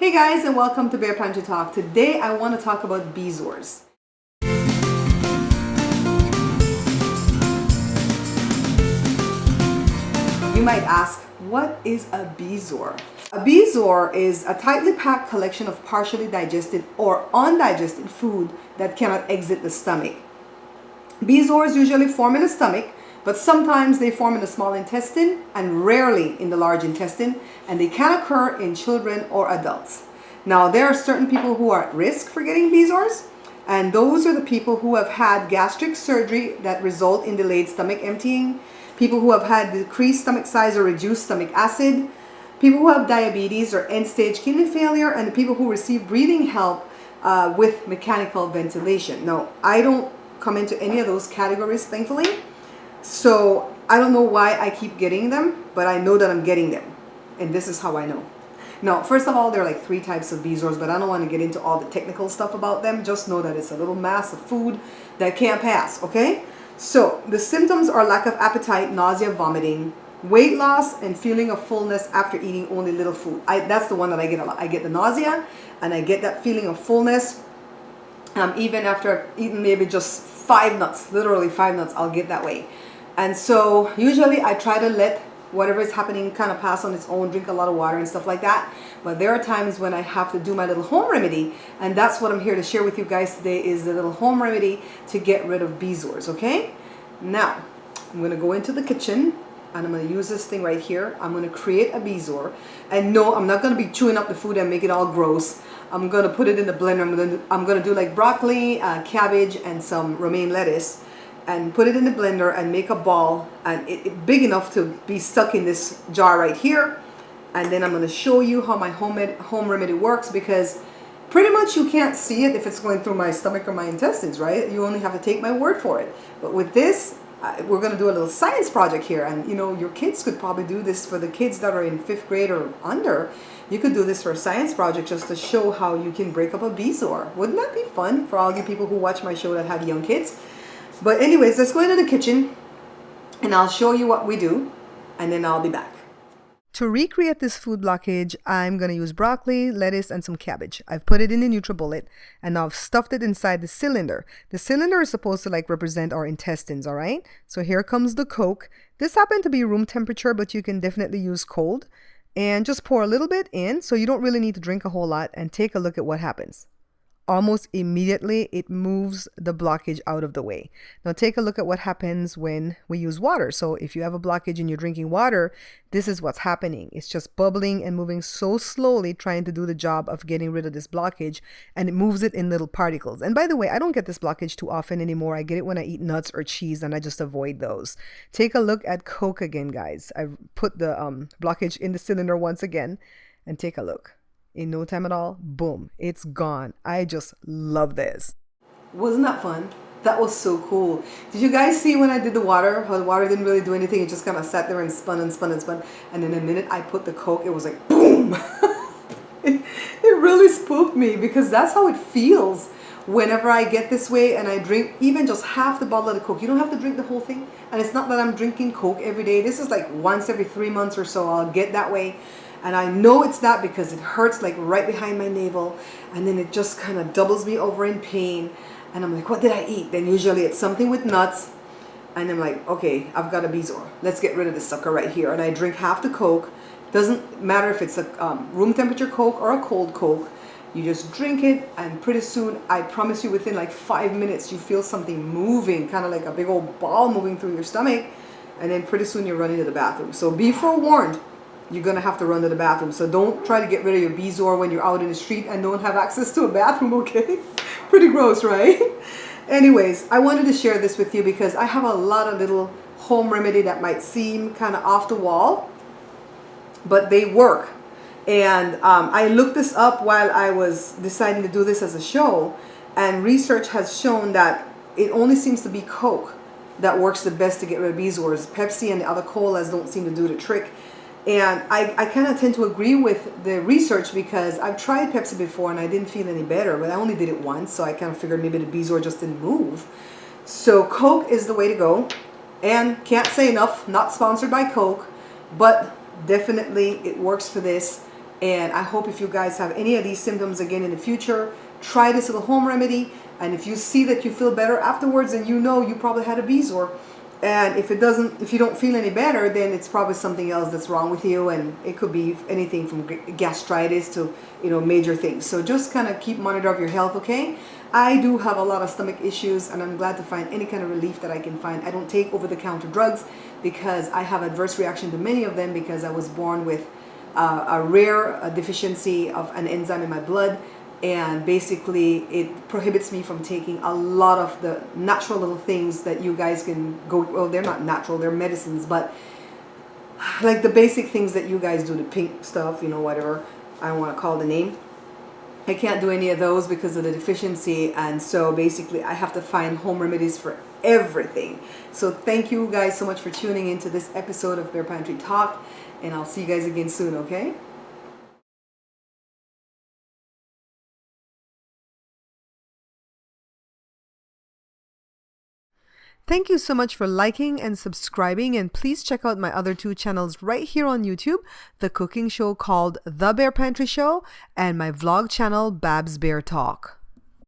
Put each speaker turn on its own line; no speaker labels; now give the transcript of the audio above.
Hey guys, and welcome to Bear Pantry Talk. Today I want to talk about Bezoars. You might ask, what is a Bezoar? A Bezoar is a tightly packed collection of partially digested or undigested food that cannot exit the stomach. Bezoars usually form in the stomach, but sometimes they form in the small intestine and rarely in the large intestine, and they can occur in children or adults. Now, there are certain people who are at risk for getting Bezoars, and those are the people who have had gastric surgery that result in delayed stomach emptying, people who have had decreased stomach size or reduced stomach acid, people who have diabetes or end-stage kidney failure, and the people who receive breathing help with mechanical ventilation. Now, I don't come into any of those categories, thankfully. So I don't know why I keep getting them, but I know that I'm getting them. And this is how I know. Now, first of all, there are like 3 types of Bezoars, but I don't want to get into all the technical stuff about them. Just know that it's a little mass of food that can't pass, okay? So the symptoms are lack of appetite, nausea, vomiting, weight loss, and feeling of fullness after eating only little food. That's the one that I get a lot. I get the nausea, and I get that feeling of fullness. Even after I've eaten maybe just 5 nuts, literally 5 nuts, I'll get that way. And so usually I try to let whatever is happening kind of pass on its own, drink a lot of water and stuff like that. But there are times when I have to do my little home remedy, and that's what I'm here to share with you guys today, is the little home remedy to get rid of Bezoars, okay? Now, I'm going to go into the kitchen and I'm going to use this thing right here. I'm going to create a Bezoar. And no, I'm not going to be chewing up the food and make it all gross. I'm going to put it in the blender. I'm going to do like broccoli, cabbage, and some romaine lettuce, and put it in the blender and make a ball, and it big enough to be stuck in this jar right here. And then I'm going to show you how my home remedy works, because pretty much you can't see it if it's going through my stomach or my intestines, right? You only have to take my word for it. But with this, we're going to do a little science project here, and you know, your kids could probably do this. For the kids that are in 5th grade or under, you could do this for a science project just to show how you can break up a Bezoar. Wouldn't that be fun for all you people who watch my show that have young kids? But anyways, let's go into the kitchen and I'll show you what we do, and then I'll be back. To recreate this food blockage, I'm going to use broccoli, lettuce, and some cabbage. I've put it in the NutriBullet, and now I've stuffed it inside the cylinder. The cylinder is supposed to like represent our intestines, all right? So here comes the Coke. This happened to be room temperature, but you can definitely use cold. And just pour a little bit in, so you don't really need to drink a whole lot, and take a look at what happens. Almost immediately, it moves the blockage out of the way. Now take a look at what happens when we use water. So if you have a blockage and you're drinking water, this is what's happening. It's just bubbling and moving so slowly, trying to do the job of getting rid of this blockage, and it moves it in little particles. And by the way, I don't get this blockage too often anymore. I get it when I eat nuts or cheese, and I just avoid those. Take a look at Coke again, guys. I've put the blockage in the cylinder once again, and take a look. In no time at all, boom, it's gone. I just love this. Wasn't that fun? That was so cool. Did you guys see when I did the water, how the water didn't really do anything? It just kind of sat there and spun and spun and spun. And then the minute I put the Coke, it was like, boom. it really spooked me, because that's how it feels whenever I get this way and I drink even just half the bottle of the Coke. You don't have to drink the whole thing. And it's not that I'm drinking Coke every day. This is like once every 3 months or so I'll get that way. And I know it's that because it hurts like right behind my navel, and then it just kind of doubles me over in pain. And I'm like, what did I eat? Then usually it's something with nuts, and I'm like, okay, I've got a Bezoar. Let's get rid of this sucker right here. And I drink half the Coke. Doesn't matter if it's a room temperature Coke or a cold Coke. You just drink it, and pretty soon, I promise you, within like 5 minutes, you feel something moving, kind of like a big old ball moving through your stomach, and then pretty soon you're running to the bathroom. So be forewarned. You're going to have to run to the bathroom. So don't try to get rid of your Bezoar when you're out in the street and don't have access to a bathroom, okay? Pretty gross, right? Anyways, I wanted to share this with you because I have a lot of little home remedy that might seem kind of off the wall, but they work. And I looked this up while I was deciding to do this as a show, and research has shown that it only seems to be Coke that works the best to get rid of Bezoars. Pepsi and the other colas don't seem to do the trick. And I kind of tend to agree with the research, because I've tried Pepsi before and I didn't feel any better, but I only did it once, so I kind of figured maybe the Bezoar just didn't move. So Coke is the way to go. And can't say enough, not sponsored by Coke, but definitely it works for this. And I hope if you guys have any of these symptoms again in the future, try this little home remedy. And if you see that you feel better afterwards, then you know you probably had a BE-zor. And if you don't feel any better, then it's probably something else that's wrong with you, and it could be anything from gastritis to, major things. So just kind of keep monitor of your health, okay? I do have a lot of stomach issues, and I'm glad to find any kind of relief that I can find. I don't take over-the-counter drugs because I have adverse reaction to many of them because I was born with a rare deficiency of an enzyme in my blood. And basically it prohibits me from taking a lot of the natural little things that you guys can go, well, they're not natural, they're medicines, but like the basic things that you guys do, the pink stuff, whatever, I don't want to call the name. I can't do any of those because of the deficiency, and so basically I have to find home remedies for everything. So thank you guys so much for tuning into this episode of Bear Pantry Talk, and I'll see you guys again soon, okay? Thank you so much for liking and subscribing, and please check out my other 2 channels right here on YouTube, the cooking show called The Bear Pantry Show and my vlog channel Babs Bear Talk.